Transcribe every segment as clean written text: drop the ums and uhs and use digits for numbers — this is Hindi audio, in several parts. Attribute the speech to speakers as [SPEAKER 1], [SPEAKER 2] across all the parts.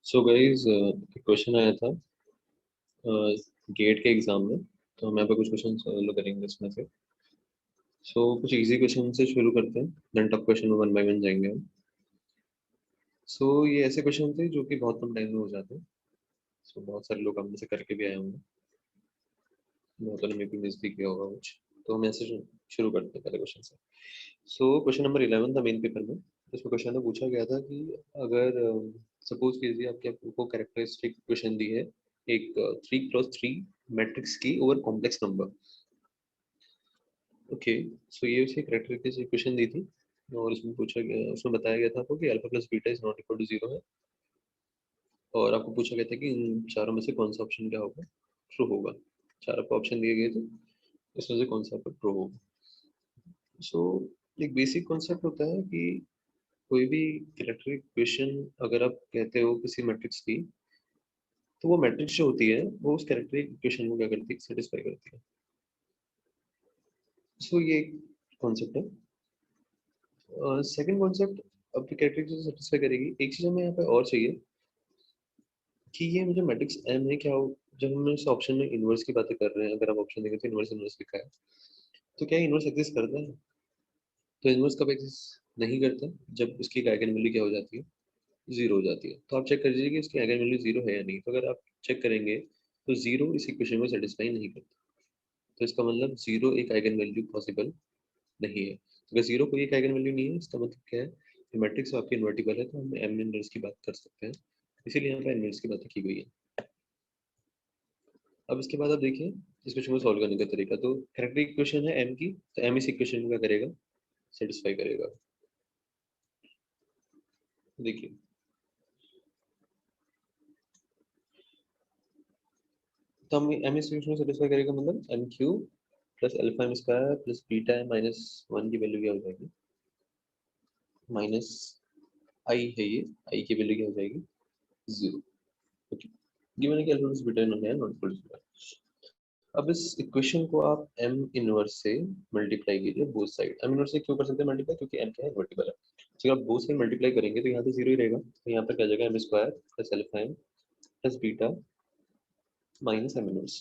[SPEAKER 1] सो गाइस क्वेश्चन आया था गेट के एग्जाम में। तो हम यहाँ पे कुछ क्वेश्चन सॉल्व करेंगे इसमें से। सो कुछ इजी क्वेश्चन से शुरू करते हैं, देन टफ क्वेश्चन में वन बाय वन जाएंगे हम। सो ये ऐसे क्वेश्चन थे जो कि बहुत कम टाइम में हो जाते हैं। सो बहुत सारे लोग हम में से करके भी आए होंगे, बहुतों ने मे भी मिस भी किया होगा कुछ। तो हम ऐसे शुरू करते हैं पहले क्वेश्चन से। सो क्वेश्चन नंबर 11 था मेन पेपर में। इसमें क्वेश्चन में पूछा गया था कि अगर सपोज कीजिए आपको कैरेक्टरिस्टिक क्वेश्चन दी है एक 3x3 मैट्रिक्स की ओवर कॉम्प्लेक्स नंबर। ओके, सो ये उसे कैरेक्टरिस्टिक क्वेश्चन दी थी और उसमें पूछा गया, उसमें बताया गया था आपको कि alpha plus beta is not equal to zero है। और आपको पूछा गया था कि इन चारों में से कौन सा ऑप्शन क्या होगा, ट्रू होगा। चार आपको ऑप्शन दिए गए थे, इसमें से कौन सा आपका ट्रू होगा। सो एक बेसिक कॉन्सेप्ट होता है कि कोई भी कैरेक्टर इक्वेशन अगर आप कहते हो किसी मैट्रिक्स की, तो वो मैट्रिक्स जो होती है वो उस कैरेक्टर इक्वेशन को क्या करती है, सेटिस्फाई करती है। सो ये कॉन्सेप्ट है। सेकंड कॉन्सेप्ट, अब कैरेक्टर इक्वेशन सेटिस्फाई करेगी। एक चीज हमें यहाँ पे और चाहिए कि ये मुझे मैट्रिक्स एम है क्या जब हम इस ऑप्शन में इनवर्स की बातें कर रहे हैं, अगर आप ऑप्शन देखें तो इनवर्स इनवर्स लिखा है, तो क्या इनवर्स एग्जिस्ट करता है? तो इनवर्स कब एग्जिस्ट नहीं करता? जब इसकी आइगन वैल्यू क्या हो जाती है, जीरो हो जाती है। तो आप चेक कर लीजिए कि इसकी आइगन वैल्यू जीरो है या नहीं। तो अगर आप चेक करेंगे तो जीरो इस इक्वेशन को सेटिस्फाई नहीं करता। तो इसका मतलब जीरो एक आइगन वैल्यू पॉसिबल नहीं है। तो अगर जीरो कोई एक आइगन वैल्यू नहीं है, इसका मतलब क्या है कि मैट्रिक्स आपकी इन्वर्टिबल है, तो हम एम इनवर्स की बात कर सकते हैं। इसीलिए यहाँ पर इनवर्स की बात की गई है। अब इसके बाद आप देखिए इस क्वेश्चन को सॉल्व करने का तरीका। तो कैरेक्टर इक्वेशन है एम की, तो एम इस इक्वेशन को क्या करेगा, सेटिस्फाई करेगा। देखिए तो हम एम इस इक्वेशन को सेटिस्फाई करेगा, मतलब M Q plus alpha M square plus beta M minus one की वैल्यू क्या हो जाएगी, माइनस आई है ये, आई की वैल्यू क्या हो जाएगी, जीरो। ओके, गिवन है कि अल्फा प्लस बीटा है नॉट इक्वल टू जीरो। अब इस इक्वेशन को आप m इनवर्स से मल्टीप्लाई कीजिए बोथ साइड। m इनवर्स से क्यों कर सकते हैं मल्टीप्लाई, क्योंकि m क्या है, इन्वर्टिबल है। तो आप बोथ साइड मल्टीप्लाई करेंगे तो यहाँ तो जीरो ही रहेगा, तो यहाँ पर क्या जाएगा M square plus alpha M plus beta minus M inverse.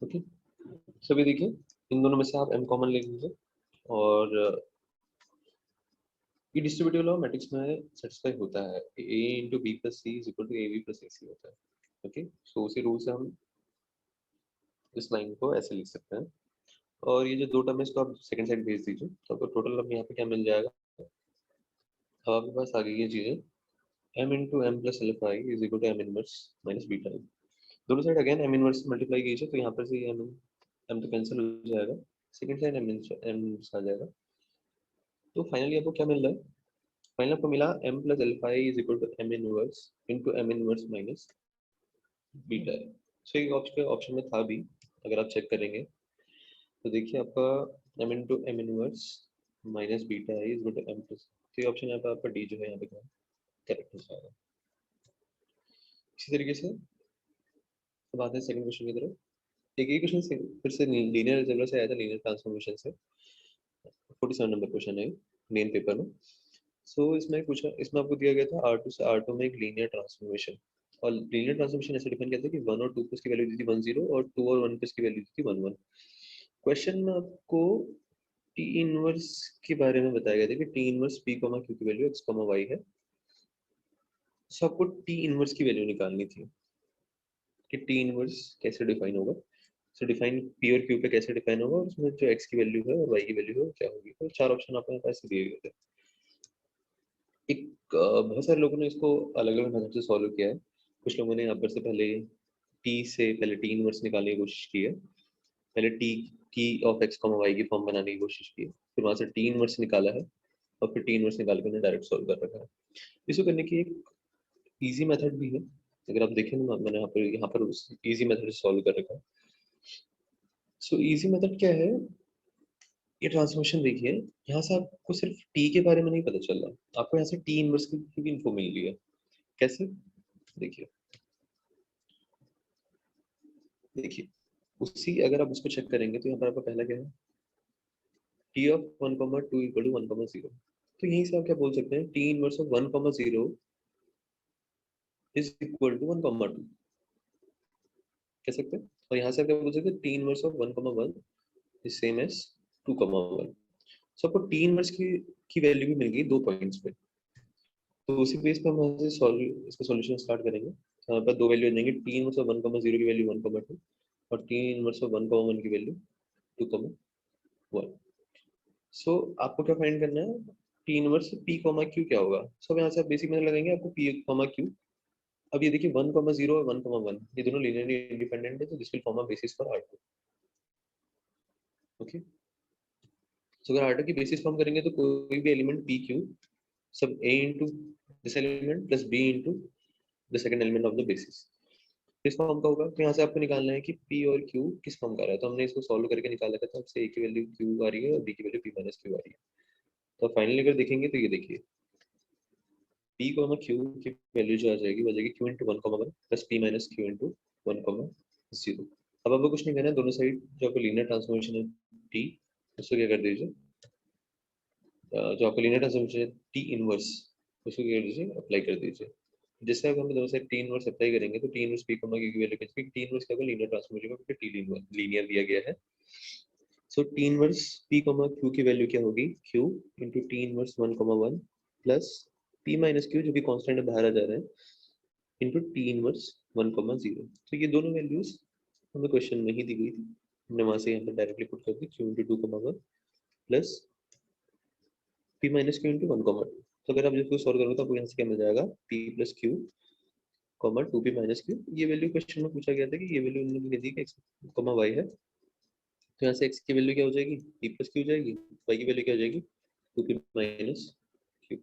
[SPEAKER 1] Okay, सभी देखिए इन दोनों में से आप m कॉमन ले लीजिए और ये डिस्ट्रीब्यूटिव लॉ मैट्रिक्स में सेटिस्फाई होता है। a into B plus C is equal to A B plus A C होता है। ओके, सो उसी रूल से हम इस लाइन को ऐसे लिख सकते हैं। और ये जो दो टर्म है इसको आप सेकंड साइड भेज दीजिए, तो आपको टोटल अब यहाँ पे क्या मिल जाएगा। अब आपके पास आ गई ये चीजें, m into M plus alpha I is equal to M inverse minus beta I. दोनों side again m inverse multiply कीजिए, तो यहाँ पर से m तो कैंसिल हो जाएगा, सेकंड साइड m आ जाएगा। तो फाइनली आपको क्या मिल रहा है, फाइनली आपको मिला m plus alpha I is equal to M inverse into M inverse minus beta I. So ये ऑप्शन में था भी, अगर आप चेक करेंगे तो देखिए आपका m into M inverse minus beta I is equal to M plus. तो ये ऑप्शन यहाँ पे आपका डी जो है यहाँ पे करेक्ट हो जाएगा। इसी तरीके से अब आते हैं सेकंड क्वेश्चन की तरफ। एक ही क्वेश्चन फिर से लीनियर अलजेब्रा से आया था, लीनियर ट्रांसफॉर्मेशन से। 47 नंबर क्वेश्चन है मेन पेपर में। सो इसमें पूछा, इसमें आपको दिया गया था R2 से R2 में एक लीनियर ट्रांसफॉर्मेशन। और लीनियर ट्रांसफॉर्मेशन ऐसे डिफाइन करते हैं कि 1 और 2 को इसकी वैल्यू दी थी 1 0 और 2 और 1 को इसकी वैल्यू दी थी 1 1। क्वेश्चन में आपको टी इनवर्स के बारे में बताया गया था कि T inverse P comma Q की वैल्यू एक्स कॉमा वाई है। सो आपको टी इनवर्स की वैल्यू निकालनी थी कि टी इनवर्स कैसे डिफाइन होगा। सो डिफाइन पी और क्यू पे कैसे डिफाइन होगा, और उसमें जो एक्स की वैल्यू है और वाई की वैल्यू है वो क्या होगी। तो चार ऑप्शन आपके पास दिए गए थे। एक बहुत सारे लोगों ने इसको अलग अलग मेथड से सॉल्व किया है। कुछ लोगों ने यहाँ पर से पहले टी इनवर्स निकालने की कोशिश की है, पहले टी की ऑफ एक्स कॉमा वाई की फॉर्म बनाने की कोशिश की है, फिर वहां से टी इनवर्स निकाला है और फिर टी इनवर्स निकाल के उन्हें डायरेक्ट सॉल्व कर रखा है। इसको करने की एक इजी मेथड भी है, अगर आप देखें ना मैंने यहाँ पर उस इजी मेथड से सॉल्व कर रखा है। सो इजी मेथड क्या है, ये ट्रांसफॉर्मेशन देखिए, यहाँ से आपको सिर्फ टी के बारे में नहीं पता चल रहा, आपको यहाँ से टी इनवर्स की भी इन्फो मिल रही है। कैसे, देखिए देखिए उसी अगर आप उसको चेक करेंगे तो यहाँ पर आपका पहला क्या है, टी ऑफ 1 2 इक्वल टू 1 0। तो यहीं से आप क्या बोल सकते हैं, T inverse of 1 0 is equal to 1,2 कह सकते हैं। और यहाँ से आप क्या बोल सकते हैं, T inverse of 1,1 is same as 2,1। So आपको टी इनवर्स की वैल्यू भी मिल गई 2 पॉइंट्स पे। तो उसी बेस पे हम यहाँ से सॉल्व इसका सॉल्यूशन स्टार्ट करेंगे। यहाँ पर 2 वैल्यू आ जाएंगी, टी इनवर्स ऑफ 1,0 की वैल्यू 1,2 और टी इनवर्स ऑफ 1,1 की वैल्यू 2,1। सो आपको क्या फाइंड करना है, T inverse P comma Q क्या होगा। सो यहाँ से आप बेसिक मेथड लगाएंगे, आपको पी कॉमा क्यू। अब ये देखिए 1,0 और 1,1 ये दोनों लीनियरली इंडिपेंडेंट है, तो this will form a basis for R2। Okay, so अगर R2 की बेसिस फॉर्म करेंगे तो कोई भी एलिमेंट पी क्यू सब a into this element plus b into the second element of the basis किस फॉर्म का होगा। तो यहाँ से आपको निकालना है कि p और q किस फॉर्म का रहा है। तो हमने इसको सॉल्व करके निकाला था, तो हमसे a की वैल्यू q आ रही है और b की वैल्यू p माइनस q आ रही है। तो फाइनली अगर देखेंगे तो ये देखिए p कॉमा q की वैल्यू जो आ जाएगी वो जाएगी q into 1,1 plus p minus q into 1,0। अब आपको कुछ नहीं करना है, दोनों साइड जो आपको लीनियर ट्रांसफॉर्मेशन है t उसको क्या कर दीजिए, जो आपको लीनियर ट्रांसफॉर्मेशन है टी इनवर्स उसको क्या कर दीजिए, अप्लाई कर दीजिए। जिससे अगर हम दोनों साइड टी इनवर्स अप्लाई करेंगे तो T inverse P comma Q की वैल्यू कितनी, टी इनवर्स क्या होगा लीनियर ट्रांसफॉर्मेशन का, क्योंकि टी लीनियर दिया गया है। So T inverse P comma Q की वैल्यू क्या होगी, Q into T inverse 1,1 plus P minus Q जो कि कांस्टेंट बाहर आ जा रहा है इंटू टी इनवर्स 1,0। तो ये दोनों वैल्यूज हमें क्वेश्चन में ही दी गई थी, हमने वहां से यहाँ पर डायरेक्टली पुट कर दी, Q into 2,1 plus p minus Q into 1,2। तो अगर आप इसको सॉल्व करोगे तो आपको यहाँ से क्या मिल जाएगा, p plus Q comma 2p minus Q. ये वैल्यू क्वेश्चन में पूछा गया था कि ये वैल्यू उन्होंने दे दी कि x कॉमा y है। तो यहाँ से x की वैल्यू क्या हो जाएगी, p प्लस क्यू हो जाएगी, y की वैल्यू क्या हो जाएगी 2p minus Q.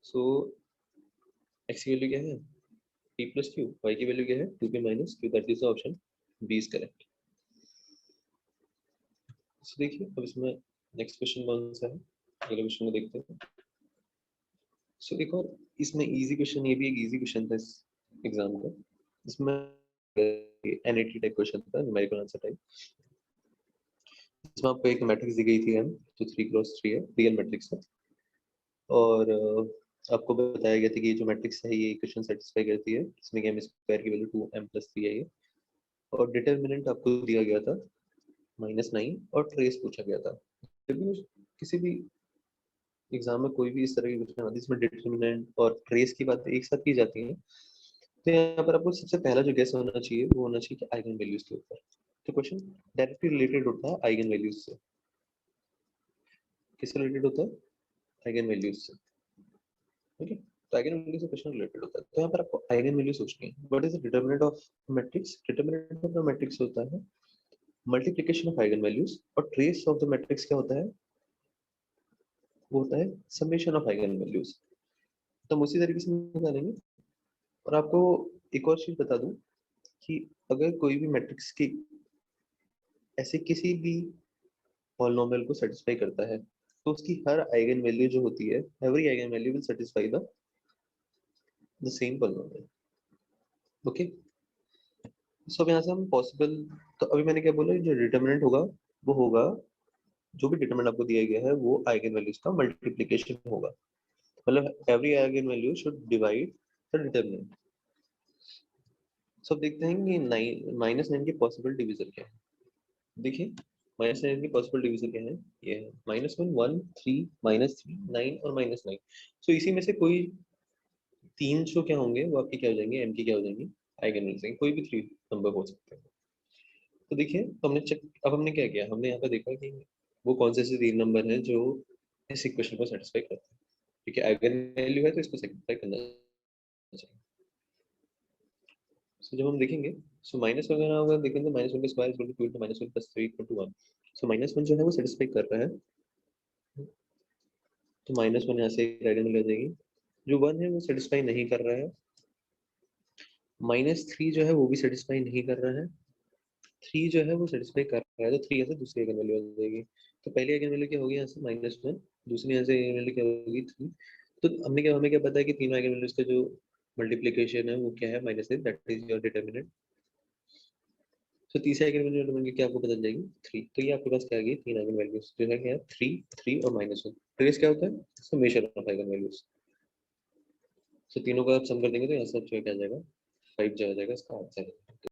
[SPEAKER 1] So x की वैल्यू क्या है p प्लस क्यू, y की वैल्यू क्या है 2p minus Q. That is option B is correct. So देखिए अब इसमें नेक्स्ट क्वेश्चन कौन सा है, अगले क्वेश्चन को देखते हैं। सो एक और इसमें इजी क्वेश्चन, ये भी एक इजी क्वेश्चन था इस एग्जाम का। इसमें एनईटी टाइप क्वेश्चन था, न्यूमेरिकल आंसर टाइप। इसमें आपको एक मैट्रिक्स दी गई थी m जो 3x3 है, रियल मैट्रिक्स है। और आपको बताया गया था कि ये जो मैट्रिक्स है ये इक्वेशन सेटिस्फाई करती है, इसमें m स्क्वायर की वैल्यू 2m+3 है ये। और डिटरमिनेंट आपको दिया गया था -9 और ट्रेस पूछा गया था। जब भी किसी भी एग्जाम में कोई भी इस तरह की क्वेश्चन आती है इसमें डिटरमिनेंट और ट्रेस की बात एक साथ की जाती है, तो यहाँ पर आपको सबसे पहला जो गेस होना चाहिए वो होना चाहिए कि आइगन वैल्यूज के ऊपर। तो क्वेश्चन डायरेक्टली रिलेटेड होता है आइगन वैल्यूज से। किससे रिलेटेड होता है, आइगन वैल्यूज से। ओके, तो आइगन वैल्यू से क्वेश्चन रिलेटेड होता है। तो यहाँ पर आपको आइगन वैल्यू सोचनी है। What is the determinant of matrix, determinant of the matrix होता है मल्टीप्लिकेशन ऑफ आइगन वैल्यूज, और ट्रेस ऑफ द मैट्रिक्स क्या होता है, वो होता है समेशन ऑफ आइगन वैल्यूज। तो हम उसी तरीके से निकालेंगे। और आपको एक और चीज बता दूं कि अगर कोई भी मैट्रिक्स की ऐसे किसी भी पॉलिनोमियल को सेटिस्फाई करता है तो उसकी हर आइगन वैल्यू जो होती है, every eigen value will satisfy the same polynomial. Okay, so अब यहाँ से हम पॉसिबल, तो अभी मैंने क्या बोला, जो डिटरमिनेंट होगा वो होगा, जो भी डिटरमिनेंट आपको दिया गया है वो आइगन वैल्यूज का मल्टीप्लिकेशन होगा। मतलब every eigen value should divide the determinant. सब देखते हैं कि -9 की पॉसिबल डिवीजर क्या है। देखिए -9 की पॉसिबल डिवीजर क्या है, ये है -1 1 3 -3 9 और -9। सो इसी में से कोई 3 जो क्या होंगे वो आपके क्या हो जाएंगे, m की क्या हो जाएंगी, आइगन वैल्यूज। कोई भी 3 नंबर हो सकते हैं। तो देखिए हमने चेक, अब हमने क्या किया, हमने यहाँ पर देखा कि वो कौन से 3 नंबर है जो इस इक्वेशन को सेटिस्फाई करते हैं। ठीक है, आइगन वैल्यू है तो इसको सेटिस्फाई करना चाहिए। सो जब हम देखेंगे, सो माइनस वगैरह होगा, देखेंगे -1 का स्क्वायर इक्वल टू 2 -1 + 3 = 1। सो -1 जो है वो सेटिस्फाई कर रहा है, तो -1 यहाँ से आइगन वैल्यू आ जाएगी। जो 1 है वो सेटिस्फाई नहीं कर रहा है। -3 जो है वो भी सेटिस्फाई नहीं कर रहा है। 3 जो है वो सेटिस्फाई कर रहा है, तो 3 यहाँ से दूसरी आइगन वैल्यू आ जाएगी। तो पहली आइगन वैल्यू क्या होगी यहाँ से -1, दूसरी यहाँ से आइगन वैल्यू क्या होगी 3। तो हमें क्या पता है कि तीनों आइगन वैल्यूज का जो मल्टीप्लिकेशन है वो क्या है, -3, दैट इज योर डिटरमिनेंट। तो तीसरी आइगन वैल्यू डिटरमिनेंट की क्या आपको पता चलेगी 3। तो ये आपके पास क्या आ गई, 3 आइगन वैल्यूज जो है क्या, 3 3 और -1। ट्रेस क्या होता है, समेशन ऑफ आइगन वैल्यूज। तो तीनों को आप सम कर देंगे तो यहाँ से क्या आ जाएगा 5 आ जाएगा इसका आंसर।